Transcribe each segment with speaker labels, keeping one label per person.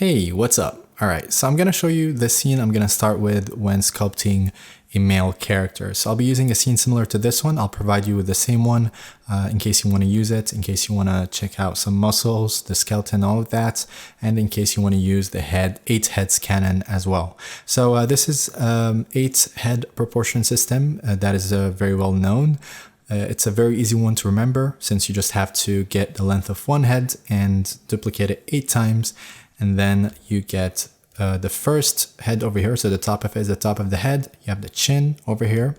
Speaker 1: Hey, what's up? Alright, so I'm going to show you the scene I'm going to start with when sculpting a male character. So I'll be using a scene similar to this one. I'll provide you with the same one in case you want to use it, in case you want to check out some muscles, the skeleton, all of that, and in case you want to use the 8 heads cannon as well. So this is 8 head proportion system that is very well known. It's a very easy one to remember since you just have to get the length of one head and duplicate it 8 times. And then you get the first head over here. So the top of it is the top of the head. You have the chin over here.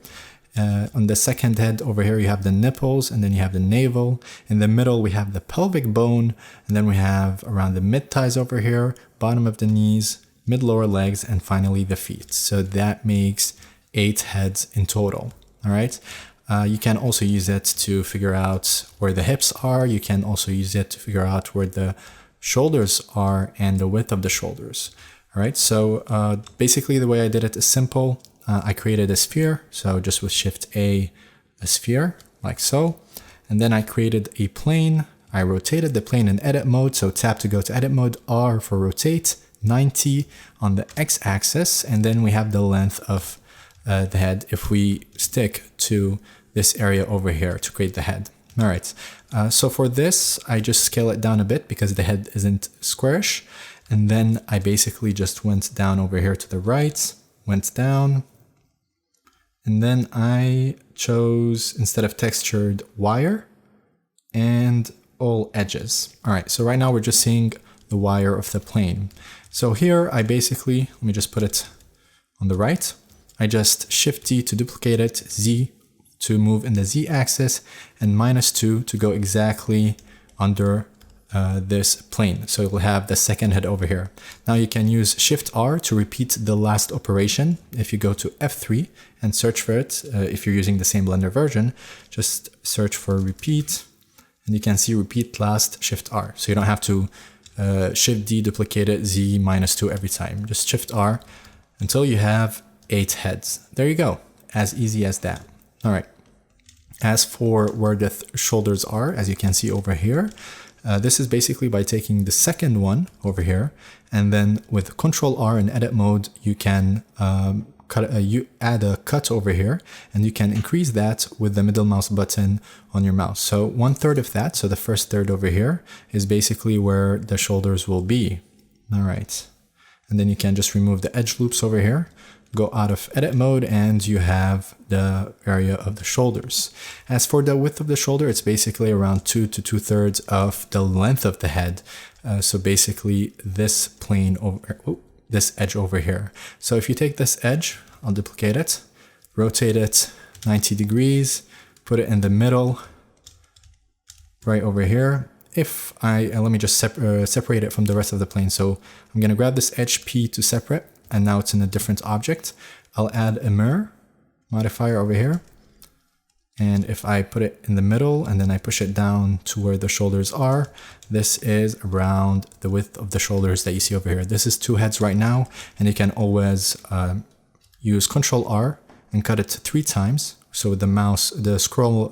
Speaker 1: On the second head over here, you have the nipples, and then you have the navel. In the middle, we have the pelvic bone. And then we have around the mid thighs over here, bottom of the knees, mid lower legs, and finally the feet. So that makes 8 heads in total. All right. You can also use it to figure out where the hips are. You can also use it to figure out where the shoulders are and the width of the shoulders. All right, so basically the way I did it is simple. I created a sphere, so just with Shift A sphere, like so. And then I created a plane. I rotated the plane in edit mode, so tap to go to edit mode, R for rotate, 90 on the x-axis, and then we have the length of the head if we stick to this area over here to create the head. All right, so for this, I just scale it down a bit because the head isn't squarish. And then I basically just went down over here to the right, went down. And then I chose, instead of textured, wire and all edges. All right, so right now we're just seeing the wire of the plane. So here I basically, let me just put it on the right. I just Shift D to duplicate it, Z to move in the z-axis, and -2 to go exactly under this plane. So you'll have the second head over here. Now you can use Shift R to repeat the last operation. If you go to F3 and search for it, if you're using the same Blender version, just search for repeat, and you can see repeat last, Shift R. So you don't have to Shift D, duplicate it, Z, -2 every time. Just Shift R until you have 8 heads. There you go, as easy as that. All right, as for where the shoulders are, as you can see over here, this is basically by taking the second one over here, and then with Control R in edit mode, you can you add a cut over here, and you can increase that with the middle mouse button on your mouse. So 1/3 of that, so the first third over here, is basically where the shoulders will be. All right, and then you can just remove the edge loops over here, go out of edit mode, and you have the area of the shoulders. As for the width of the shoulder, it's basically around 2 to 2/3 of the length of the head. So basically this plane over, this edge over here. So if you take this edge, I'll duplicate it, rotate it 90 degrees, put it in the middle, right over here. If let me just separate it from the rest of the plane. So I'm gonna grab this edge P to separate, and now it's in a different object. I'll add a mirror modifier over here. And if I put it in the middle and then I push it down to where the shoulders are, this is around the width of the shoulders that you see over here. This is 2 heads right now, and you can always use Control R and cut it 3 times. So with the scroll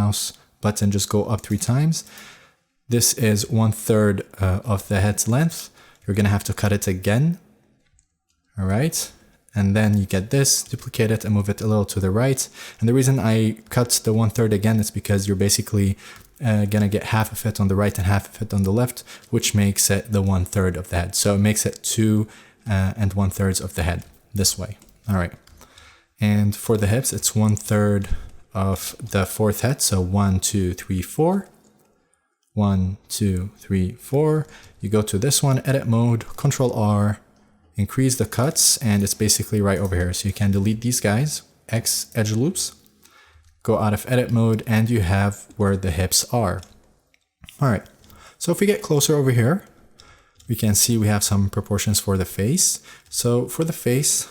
Speaker 1: mouse button, just go up 3 times. This is 1/3 of the head's length. You're gonna have to cut it again. All right, and then you get this, duplicate it and move it a little to the right. And the reason I cut the 1/3 again is because you're basically gonna get half of it on the right and half of it on the left, which makes it the 1/3 of the head. So it makes it 2 and 1/3 of the head this way. All right, and for the hips, it's 1/3 of the 4th head. So 1, 2, 3, 4. 1, 2, 3, 4. You go to this one, edit mode, Control R, increase the cuts, and it's basically right over here. So you can delete these guys, X edge loops, go out of edit mode, and you have where the hips are. All right, so if we get closer over here, we can see we have some proportions for the face. So for the face,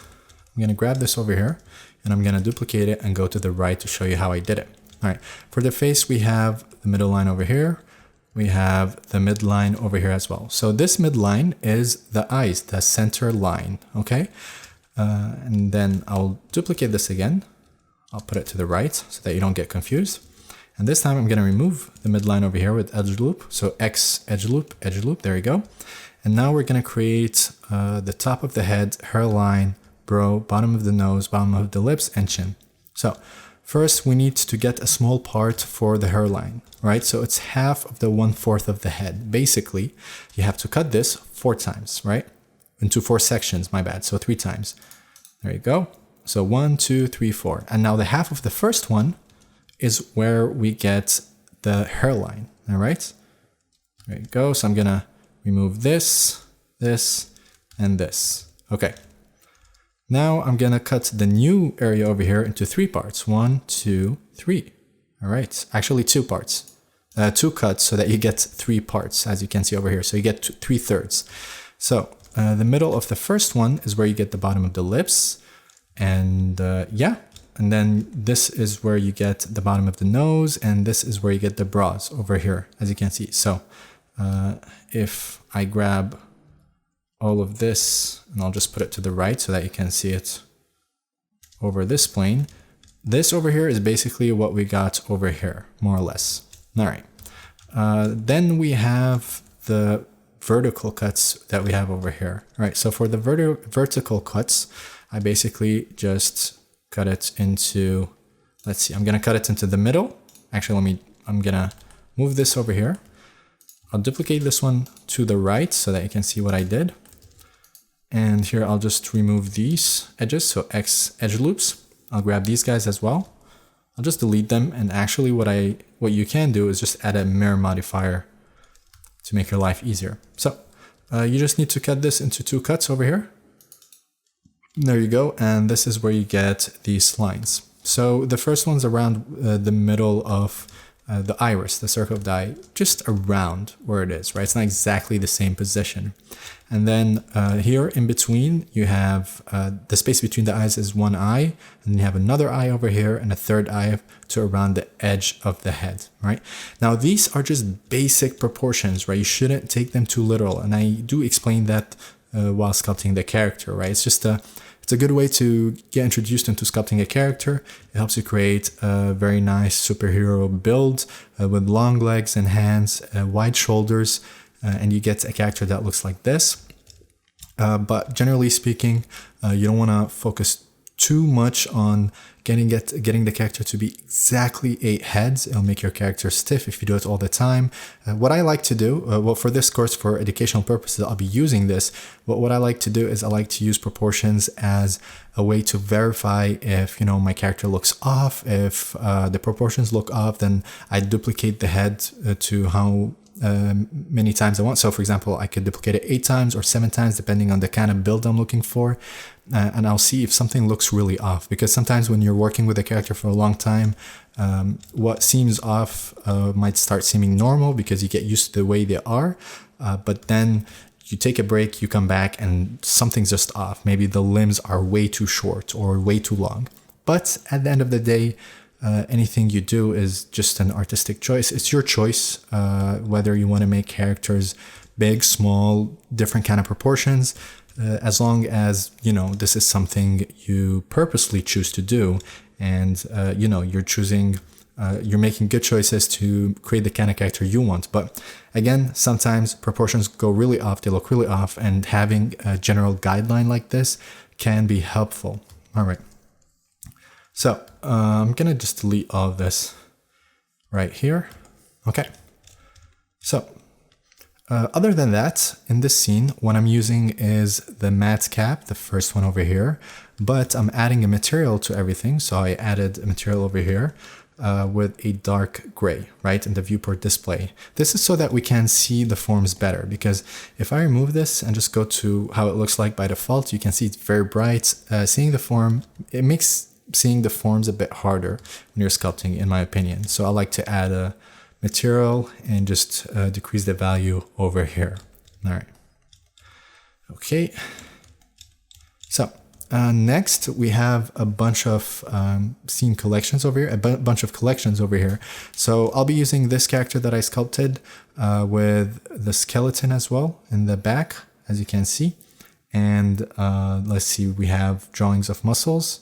Speaker 1: I'm gonna grab this over here, and I'm gonna duplicate it and go to the right to show you how I did it. All right, for the face, we have the middle line over here. We have the midline over here as well. So this midline is the eyes, the center line, okay? And then I'll duplicate this again. I'll put it to the right so that you don't get confused. And this time I'm gonna remove the midline over here with edge loop. So X edge loop, there you go. And now we're going to create the top of the head, hairline, brow, bottom of the nose, bottom of the lips, and chin. So first we need to get a small part for the hairline, right? So it's half of the 1/4 of the head. Basically, you have to cut this 4 times, right? Into 4 sections, my bad. So 3 times. There you go. So 1, 2, 3, 4. And now the half of the first one is where we get the hairline, all right? There you go. So I'm going to remove this, this, and this. Okay. Now I'm going to cut the new area over here into 3 parts. 1, 2, 3. All right. Actually 2 parts. 2 cuts so that you get 3 parts, as you can see over here. So you get 3/3. So the middle of the first one is where you get the bottom of the lips. And yeah. And then this is where you get the bottom of the nose. And this is where you get the brows over here, as you can see. So if I grab all of this, and I'll just put it to the right so that you can see it over this plane. This over here is basically what we got over here, more or less. All right. Then we have the vertical cuts that we have over here. All right. So for the vertical cuts, I basically just cut it into, let's see, I'm going to cut it into the middle. Actually, I'm going to move this over here. I'll duplicate this one to the right so that you can see what I did. And here I'll just remove these edges, so X edge loops. I'll grab these guys as well. I'll just delete them. And actually what you can do is just add a mirror modifier to make your life easier. So you just need to cut this into 2 cuts over here. There you go. And this is where you get these lines. So the first one's around the middle of the iris, the circle of the eye, just around where it is, right? It's not exactly the same position. And then here in between, you have the space between the eyes is 1 eye, and you have another eye over here and a 3rd eye to around the edge of the head, right? Now, these are just basic proportions, right? You shouldn't take them too literal. And I do explain that while sculpting the character, right? It's just it's a good way to get introduced into sculpting a character. It helps you create a very nice superhero build with long legs and hands, wide shoulders, and you get a character that looks like this. But generally speaking, you don't want to focus too much on getting the character to be exactly 8 heads. It'll make your character stiff if you do it all the time. What I like to do, well, for this course, for educational purposes, I'll be using this. But what I like to do is I like to use proportions as a way to verify if, you know, my character looks off. If the proportions look off, then I duplicate the head to how many times I want. So for example, I could duplicate it 8 times or 7 times, depending on the kind of build I'm looking for. And I'll see if something looks really off, because sometimes when you're working with a character for a long time, what seems off might start seeming normal because you get used to the way they are. But then you take a break, you come back and something's just off. Maybe the limbs are way too short or way too long. But at the end of the day, anything you do is just an artistic choice. It's your choice, whether you want to make characters big, small, different kind of proportions, as long as, you know, this is something you purposely choose to do. And, you know, you're making good choices to create the kind of character you want. But again, sometimes proportions go really off, they look really off, and having a general guideline like this can be helpful. All right. So I'm going to just delete all of this right here. Okay. So other than that, in this scene, what I'm using is the matte cap, the first one over here, but I'm adding a material to everything. So I added a material over here with a dark gray, right, in the viewport display. This is so that we can see the forms better, because if I remove this and just go to how it looks like by default, you can see it's very bright. Seeing the form, it makes seeing the forms a bit harder when you're sculpting, in my opinion. So I like to add a material and just decrease the value over here. All right. Okay. So next we have a bunch of scene collections over here, a bunch of collections over here. So I'll be using this character that I sculpted with the skeleton as well in the back, as you can see. And let's see, we have drawings of muscles,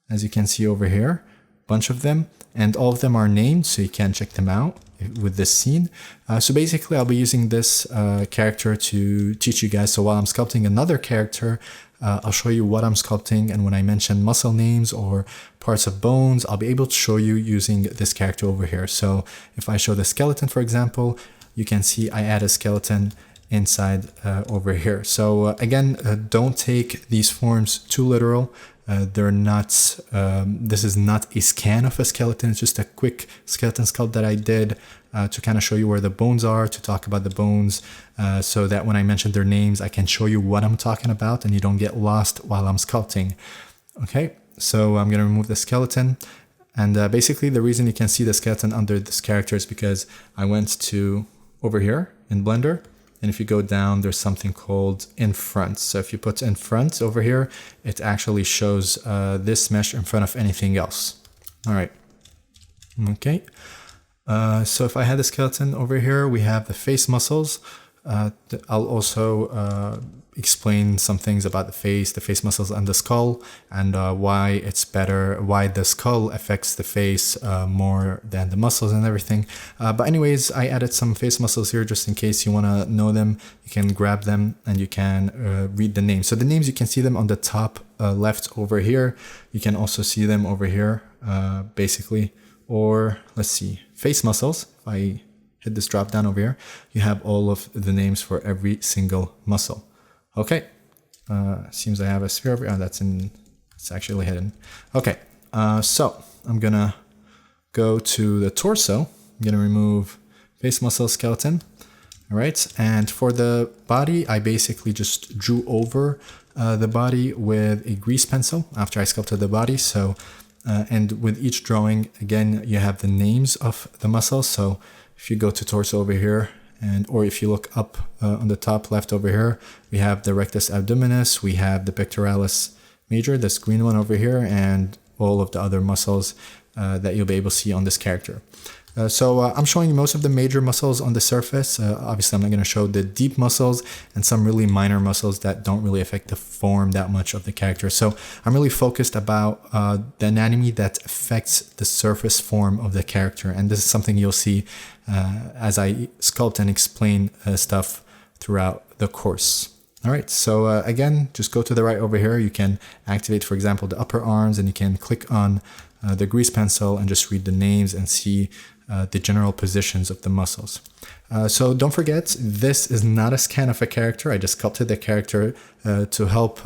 Speaker 1: as you can see over here, a bunch of them, and all of them are named, so you can check them out with this scene. So basically I'll be using this character to teach you guys. So while I'm sculpting another character, I'll show you what I'm sculpting, and when I mention muscle names or parts of bones, I'll be able to show you using this character over here. So if I show the skeleton, for example, you can see I add a skeleton inside over here. So again, don't take these forms too literal. They're not, this is not a scan of a skeleton. It's just a quick skeleton sculpt that I did to kind of show you where the bones are, to talk about the bones, so that when I mention their names, I can show you what I'm talking about and you don't get lost while I'm sculpting. Okay, so I'm going to remove the skeleton. And basically the reason you can see the skeleton under this character is because I went to over here in Blender. And if you go down, there's something called in front. So if you put in front over here, it actually shows this mesh in front of anything else. All right. Okay. So if I had the skeleton over here, we have the face muscles. I'll also explain some things about the face muscles and the skull, and why it's better, why the skull affects the face more than the muscles and everything. But anyways, I added some face muscles here just in case you want to know them. You can grab them and you can read the names. So the names, you can see them on the top left over here. You can also see them over here, basically. Or let's see, face muscles. If I hit this drop down over here, you have all of the names for every single muscle. Okay, seems I have a sphere over here. Oh, it's actually hidden. Okay, so I'm gonna go to the torso. I'm gonna remove face muscle skeleton. All right, and for the body, I basically just drew over the body with a grease pencil after I sculpted the body. So, and with each drawing, again, you have the names of the muscles. So if you go to torso over here, or if you look up on the top left over here, we have the rectus abdominis, we have the pectoralis major, this green one over here, and all of the other muscles that you'll be able to see on this character. So I'm showing you most of the major muscles on the surface. Obviously, I'm not going to show the deep muscles and some really minor muscles that don't really affect the form that much of the character. So I'm really focused about the anatomy that affects the surface form of the character. And this is something you'll see as I sculpt and explain stuff throughout the course. All right, so again, just go to the right over here. You can activate, for example, the upper arms, and you can click on the grease pencil and just read the names and see the general positions of the muscles. So don't forget, this is not a scan of a character. I just sculpted the character to help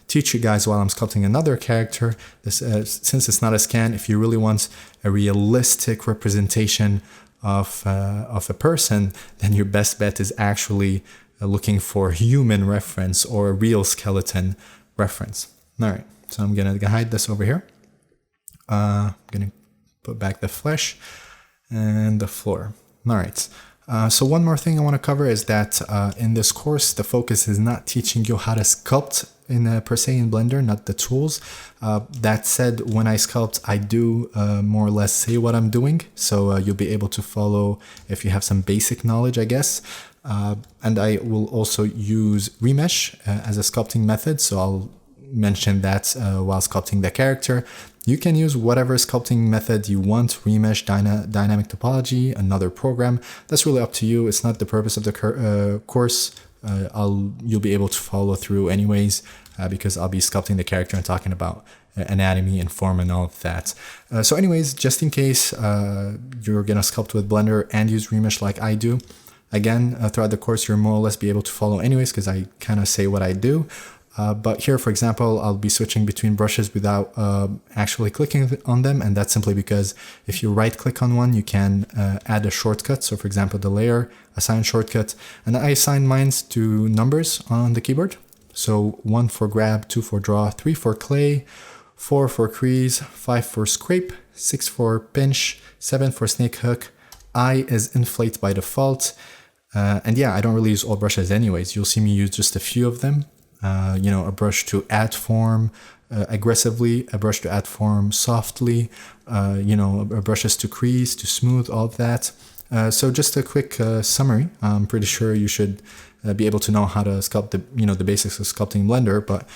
Speaker 1: teach you guys while I'm sculpting another character. Since it's not a scan, if you really want a realistic representation of a person, then your best bet is actually looking for human reference or a real skeleton reference. All right, so I'm gonna hide this over here. I'm gonna put back the flesh and the floor. All right. So one more thing I want to cover is that in this course, the focus is not teaching you how to sculpt per se in Blender, not the tools. That said, when I sculpt, I do more or less say what I'm doing. So you'll be able to follow if you have some basic knowledge, I guess. And I will also use remesh as a sculpting method. So I'll mention that while sculpting the character. You can use whatever sculpting method you want, remesh, dynamic topology, another program. That's really up to you. It's not the purpose of the course. You'll be able to follow through anyways, because I'll be sculpting the character and talking about anatomy and form and all of that. So anyways, just in case you're gonna sculpt with Blender and use remesh like I do, again, throughout the course, you'll more or less be able to follow anyways, because I kind of say what I do. But here, for example, I'll be switching between brushes without actually clicking on them. And that's simply because if you right click on one, you can add a shortcut. So for example, the layer, assign shortcut, and I assign mine to numbers on the keyboard. So 1 for grab, 2 for draw, 3 for clay, 4 for crease, 5 for scrape, 6 for pinch, 7 for snake hook. I is inflate by default. And yeah, I don't really use all brushes anyways. You'll see me use just a few of them. A brush to add form aggressively, a brush to add form softly, brushes to crease, to smooth, all of that. So just a quick summary. I'm pretty sure you should be able to know how to sculpt the basics of sculpting Blender, but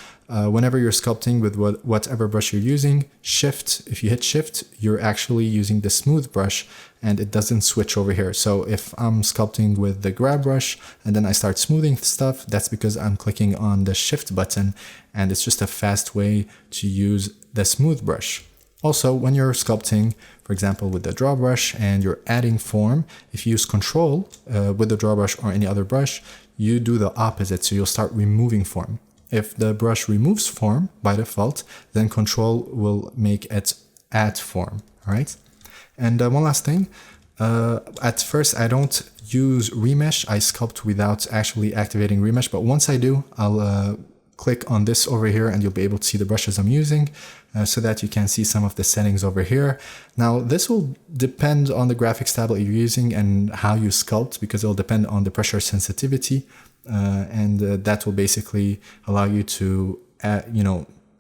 Speaker 1: whenever you're sculpting with whatever brush you're using, if you hit shift, you're actually using the smooth brush and it doesn't switch over here. So if I'm sculpting with the grab brush and then I start smoothing stuff, that's because I'm clicking on the shift button, and it's just a fast way to use the smooth brush. Also, when you're sculpting, for example, with the draw brush and you're adding form, if you use control with the draw brush or any other brush, you do the opposite. So you'll start removing form. If the brush removes form by default, then control will make it add form. All right. And one last thing, at first I don't use remesh. I sculpt without actually activating remesh, but once I do, I'll click on this over here and you'll be able to see the brushes I'm using so that you can see some of the settings over here. Now this will depend on the graphics tablet you're using and how you sculpt, because it'll depend on the pressure sensitivity and that will basically allow you to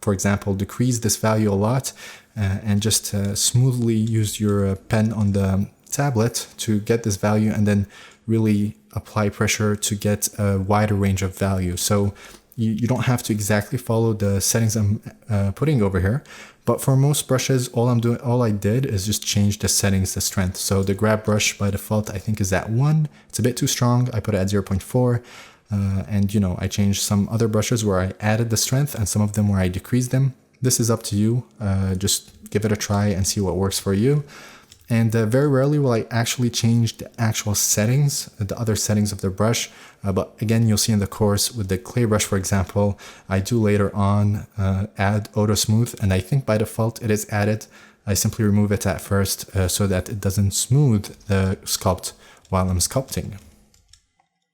Speaker 1: for example, decrease this value a lot and just smoothly use your pen on the tablet to get this value and then really apply pressure to get a wider range of value. So you don't have to exactly follow the settings I'm putting over here, but for most brushes, all I did is just change the settings, the strength. So the grab brush by default, I think is at 1. It's a bit too strong. I put it at 0.4. And I changed some other brushes where I added the strength and some of them where I decreased them. This is up to you. Just give it a try and see what works for you. And very rarely will I actually change the actual settings, the other settings of the brush. But again, you'll see in the course with the clay brush, for example, I do later on add auto smooth, and I think by default it is added. I simply remove it at first so that it doesn't smooth the sculpt while I'm sculpting.